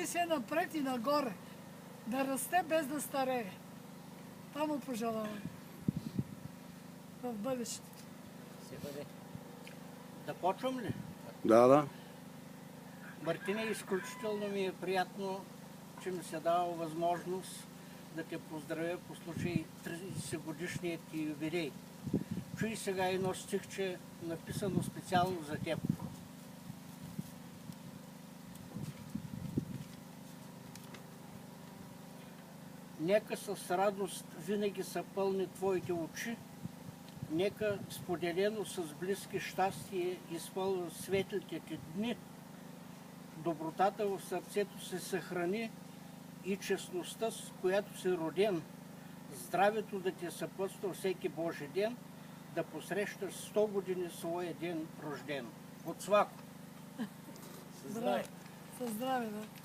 върви се напред и нагоре. Да расте без да старее. Това му пожелавам. В бъдещето. Се бъде. Да почвам ли? Да. Мартине, изключително ми е приятно, че ми се дава възможност да те поздравя по случай 30-годишният ти юбилей. Чуй сега едно стихче, написано специално за теб. Нека с радост винаги са пълни твоите очи, нека споделено с близки щастие изпълнят светлите ти дни, добротата в сърцето се съхрани и честността, с която си роден, здравето да ти съпътства всеки Божи ден, да посрещаш 100 години своя ден рожден. От Свако! Здраве! Със здраве, да.